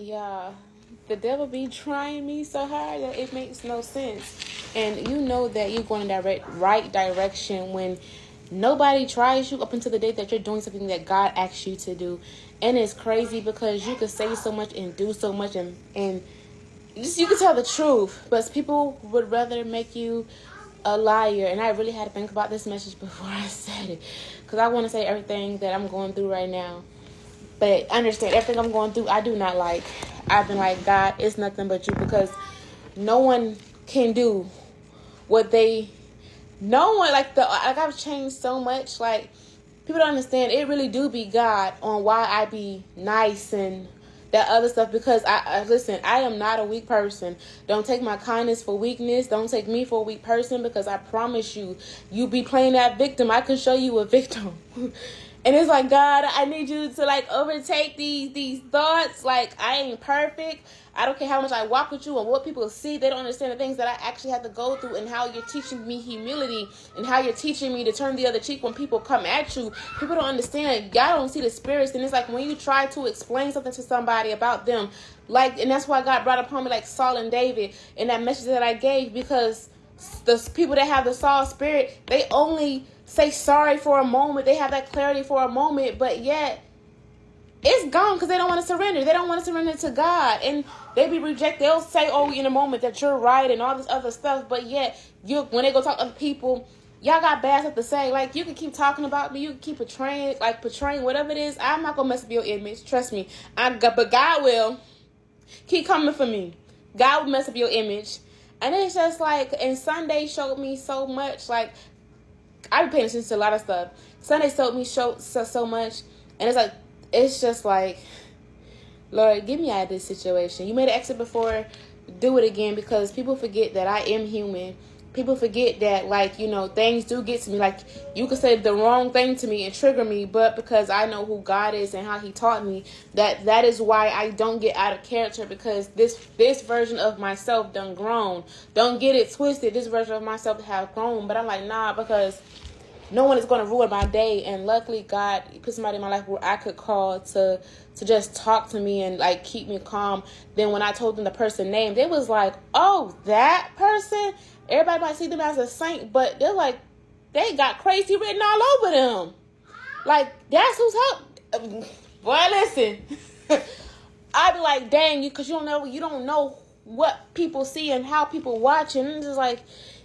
Yeah, the devil be trying me so hard that it makes no sense. And you know that you're going in the right direction when nobody tries you up until the day that you're doing something that God asks you to do. And it's crazy because you could say so much and do so much and just, you can tell the truth, but people would rather make you a liar. And I really had to think about this message before I said it, because I want to say everything that I'm going through right now. But understand, everything I'm going through, I do not like. I've been like, God, it's nothing but you, because no one can do what they, no one, like I've changed so much. Like, people don't understand, it really do be God on why I be nice and that other stuff, because I listen, I am not a weak person. Don't take my kindness for weakness. Don't take me for a weak person, because I promise you, you be playing that victim, I can show you a victim. And it's like, God, I need you to like overtake these thoughts. Like, I ain't perfect. I don't care how much I walk with you and what people see. They don't understand the things that I actually have to go through, and how you're teaching me humility, and how you're teaching me to turn the other cheek when people come at you. People don't understand. Y'all don't see the spirits. And it's like when you try to explain something to somebody about them, like, and that's why God brought upon me like Saul and David in that message that I gave, because the people that have the Saul spirit, they only say sorry for a moment. They have that clarity for a moment, but yet it's gone because they don't want to surrender. They don't want to surrender to God, and they be rejected. They'll say, "Oh, in a moment that you're right," and all this other stuff. But yet, when they go talk to other people, y'all got bad stuff to say. Like, you can keep talking about me, you can keep portraying whatever it is. I'm not gonna mess up your image. Trust me. But God will keep coming for me. God will mess up your image, and it's just like. And Sunday showed me so much. Like, I've been paying attention to a lot of stuff. Sunday showed me so much, and it's like. It's just like, Lord, get me out of this situation. You made an exit before, do it again, because people forget that I am human. People forget that, like, things do get to me. Like, you could say the wrong thing to me and trigger me, but because I know who God is and how he taught me, that is why I don't get out of character, because this version of myself done grown. Don't get it twisted. This version of myself have grown, but I'm like, nah, because no one is going to ruin my day. And luckily, God put somebody in my life where I could call to just talk to me and like keep me calm. Then when I told them the person name, they was like, "Oh, that person." Everybody might see them as a saint, but they're like, they got crazy written all over them. Like, that's who's help. Boy, listen. I'd be like, dang, because you don't know what people see and how people watch, and it's just like,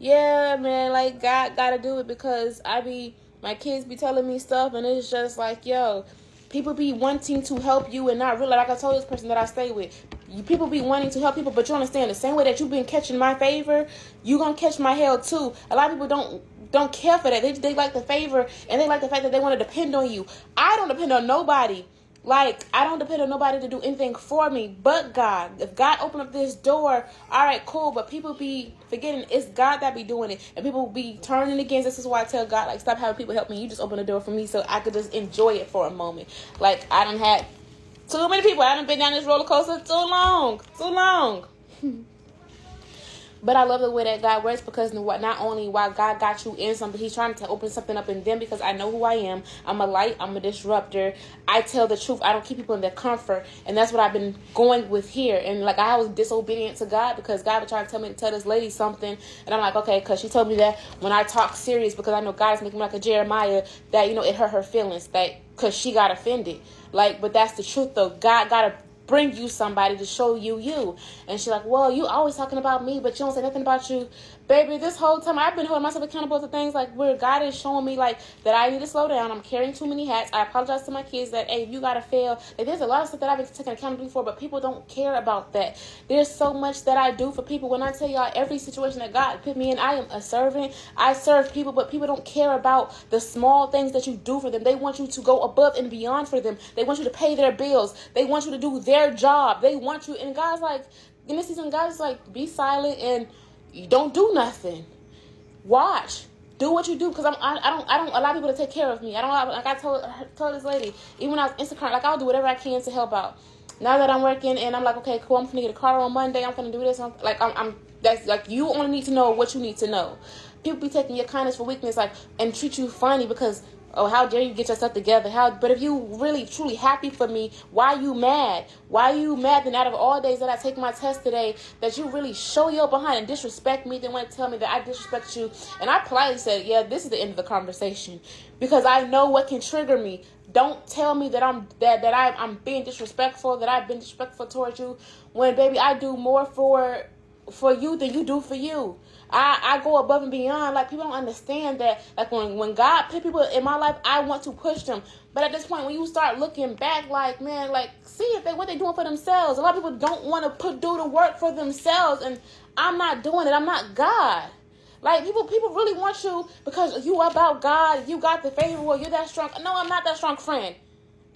yeah, man, like, God gotta do it, because my kids be telling me stuff, and it's just like, yo, people be wanting to help you and not really, like I told this person that I stay with, people be wanting to help people, but you understand, the same way that you've been catching my favor, you gonna catch my hell too. A lot of people don't care for that. They like the favor, and they like the fact that they want to depend on you. I don't depend on nobody. Like, I don't depend on nobody to do anything for me but God. If God opened up this door, all right, cool. But people be forgetting it's God that be doing it. And people be turning against. This is why I tell God, like, stop having people help me. You just open the door for me so I could just enjoy it for a moment. Like, I done had too many people. I done been down this roller coaster too long. But I love the way that God works, because not only why God got you in something, he's trying to open something up in them, because I know who I am. I'm a light. I'm a disruptor. I tell the truth. I don't keep people in their comfort. And that's what I've been going with here. And like, I was disobedient to God, because God was trying to tell me to tell this lady something. And I'm like, okay, because she told me that when I talk serious, because I know God is making me like a Jeremiah, that, it hurt her feelings, that because she got offended. Like, but that's the truth though. God got to bring you somebody to show you. And she's like, well, you always talking about me, but you don't say nothing about you. Baby, this whole time I've been holding myself accountable to things like where God is showing me like that I need to slow down. I'm carrying too many hats. I apologize to my kids that, hey, you gotta fail. Like, there's a lot of stuff that I've been taking accountability for, but people don't care about that. There's so much that I do for people. When I tell y'all, every situation that God put me in, I am a servant. I serve people, but people don't care about the small things that you do for them. They want you to go above and beyond for them. They want you to pay their bills. They want you to do their job. They want you, and God's like, in this season, God's like, be silent and you don't do nothing. Watch. Do what you do, because I don't allow people to take care of me. I don't allow, like I told this lady, even when I was Instacart, like, I'll do whatever I can to help out. Now that I'm working and I'm like, okay, cool, I'm gonna get a car on Monday. I'm gonna do this. I'm that's like, you only need to know what you need to know. People be taking your kindness for weakness, like, and treat you funny because Oh, how dare you get yourself together? But if you really truly happy for me, why you mad? Why you mad that out of all days that I take my test today, that you really show your behind and disrespect me, then want to tell me that I disrespect you? And I politely said, yeah, this is the end of the conversation, because I know what can trigger me. Don't tell me that I'm being disrespectful, that I've been disrespectful towards you, when baby, I do more for you than you do for you. I go above and beyond. Like, people don't understand that. Like, when God put people in my life, I want to push them. But at this point, when you start looking back, like, man, like, see if what they doing for themselves. A lot of people don't want to do the work for themselves, and I'm not doing it. I'm not God. Like, people really want you because you about God. You got the favor. Well, you're that strong. No, I'm not that strong friend.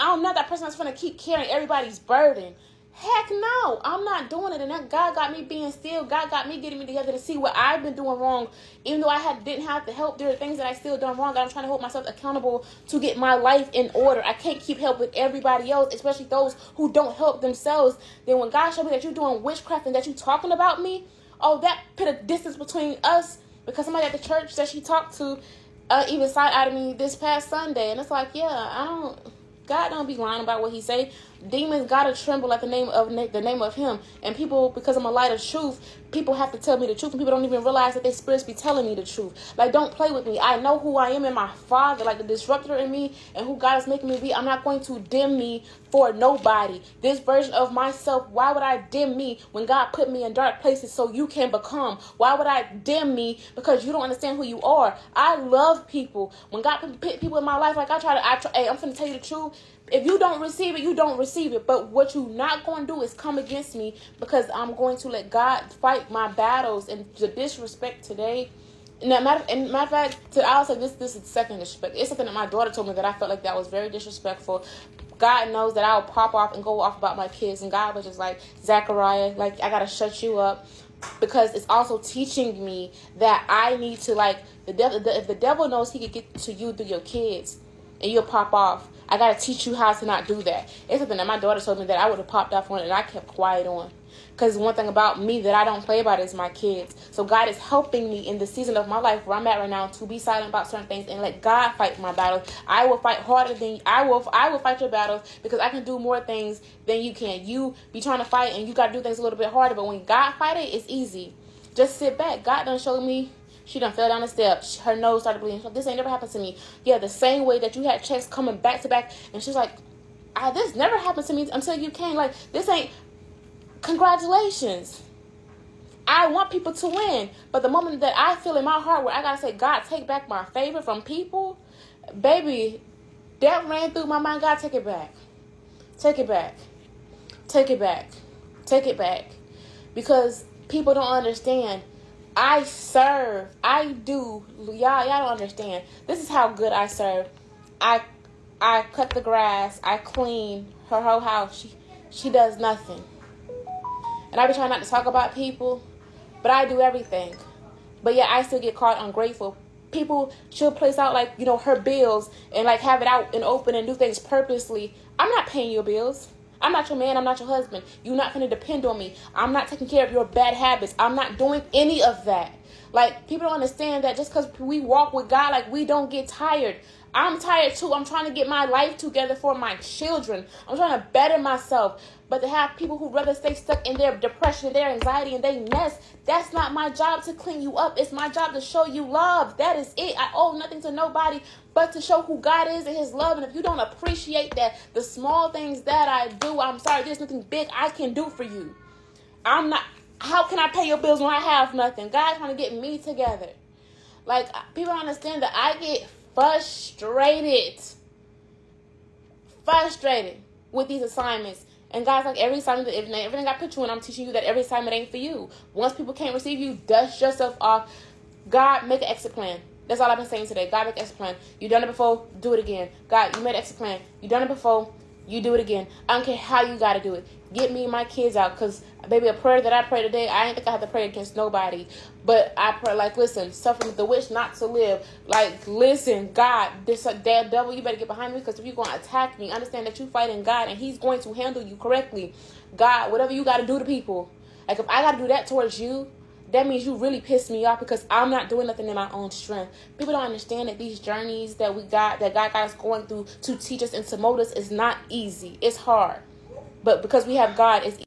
I'm not that person that's going to keep carrying everybody's burden. Heck no, I'm not doing it. And that God got me being still. God got me getting me together to see what I've been doing wrong. Even though didn't have the help, there are things that I still done wrong. I'm trying to hold myself accountable to get my life in order. I can't keep helping everybody else, especially those who don't help themselves. Then when God showed me that you're doing witchcraft and that you're talking about me, oh, that put a distance between us, because somebody at the church that she talked to even side-eyed me this past Sunday. And it's like, yeah, God don't be lying about what he say. Demons gotta tremble at the name of him. And people, because I'm a light of truth, people have to tell me the truth, and people don't even realize that their spirits be telling me the truth. Like, don't play with me. I know who I am in my Father, like the disruptor in me, and who God is making me be. I'm not going to dim me for nobody. This version of myself, why would I dim me when God put me in dark places so you can become? Why would I dim me because you don't understand who you are? I love people. When God put people in my life, like hey, I'm finna tell you the truth. If you don't receive it, you don't receive it. But what you not going to do is come against me, because I'm going to let God fight my battles. And the disrespect today, matter of fact, I'll say this is second disrespect. It's something that my daughter told me that I felt like that was very disrespectful. God knows that I'll pop off and go off about my kids. And God was just like, Zachariah, like, I got to shut you up. Because it's also teaching me that I need to, like, if the devil knows he could get to you through your kids and you'll pop off, I got to teach you how to not do that. It's something that my daughter told me that I would have popped off on, and I kept quiet on. Because one thing about me that I don't play about is my kids. So God is helping me in the season of my life where I'm at right now to be silent about certain things and let God fight my battles. I will fight harder than I will fight your battles, because I can do more things than you can. You be trying to fight and you got to do things a little bit harder. But when God fight it, it's easy. Just sit back. God done showed me. She done fell down the steps. Her nose started bleeding. This ain't never happened to me. Yeah, the same way that you had checks coming back to back. And she's like, this never happened to me until you came. Like, this ain't... Congratulations. I want people to win. But the moment that I feel in my heart where I got to say, God, take back my favor from people, baby, that ran through my mind. God, take it back. Take it back. Take it back. Take it back. Because people don't understand. I serve. I do. Y'all don't understand. This is how good I serve. I cut the grass. I clean her whole house. She does nothing. And I be trying not to talk about people, but I do everything. But yeah, I still get caught ungrateful. People, she'll place out, like, her bills and, like, have it out and open and do things purposely. I'm not paying your bills. I'm not your man. I'm not your husband. You're not going to depend on me. I'm not taking care of your bad habits. I'm not doing any of that. Like, people don't understand that just because we walk with God, like, we don't get tired. I'm tired too. I'm trying to get my life together for my children. I'm trying to better myself. But to have people who rather stay stuck in their depression, their anxiety, and their mess, that's not my job to clean you up. It's my job to show you love. That is it. I owe nothing to nobody but to show who God is and his love. And if you don't appreciate that, the small things that I do, I'm sorry, there's nothing big I can do for you. How can I pay your bills when I have nothing? God's trying to get me together. Like, people don't understand that I get frustrated with these assignments. And God's like, every assignment, everything I put you in, I'm teaching you that every assignment ain't for you. Once people can't receive you, dust yourself off. God, make an exit plan. That's all I've been saying today. God, make an exit plan. You done it before, do it again. God, you made an exit plan. You done it before, you do it again. I don't care how you got to do it. Get me and my kids out, because, baby, a prayer that I pray today, I ain't think I have to pray against nobody. But I pray, like, listen, suffering with the wish not to live. Like, listen, God, this damn devil, you better get behind me, because if you're going to attack me, understand that you fighting God, and he's going to handle you correctly. God, whatever you got to do to people, like, if I got to do that towards you, that means you really pissed me off because I'm not doing nothing in my own strength. People don't understand that these journeys that God got us going through to teach us and to mold us is not easy. It's hard. But because we have God, it's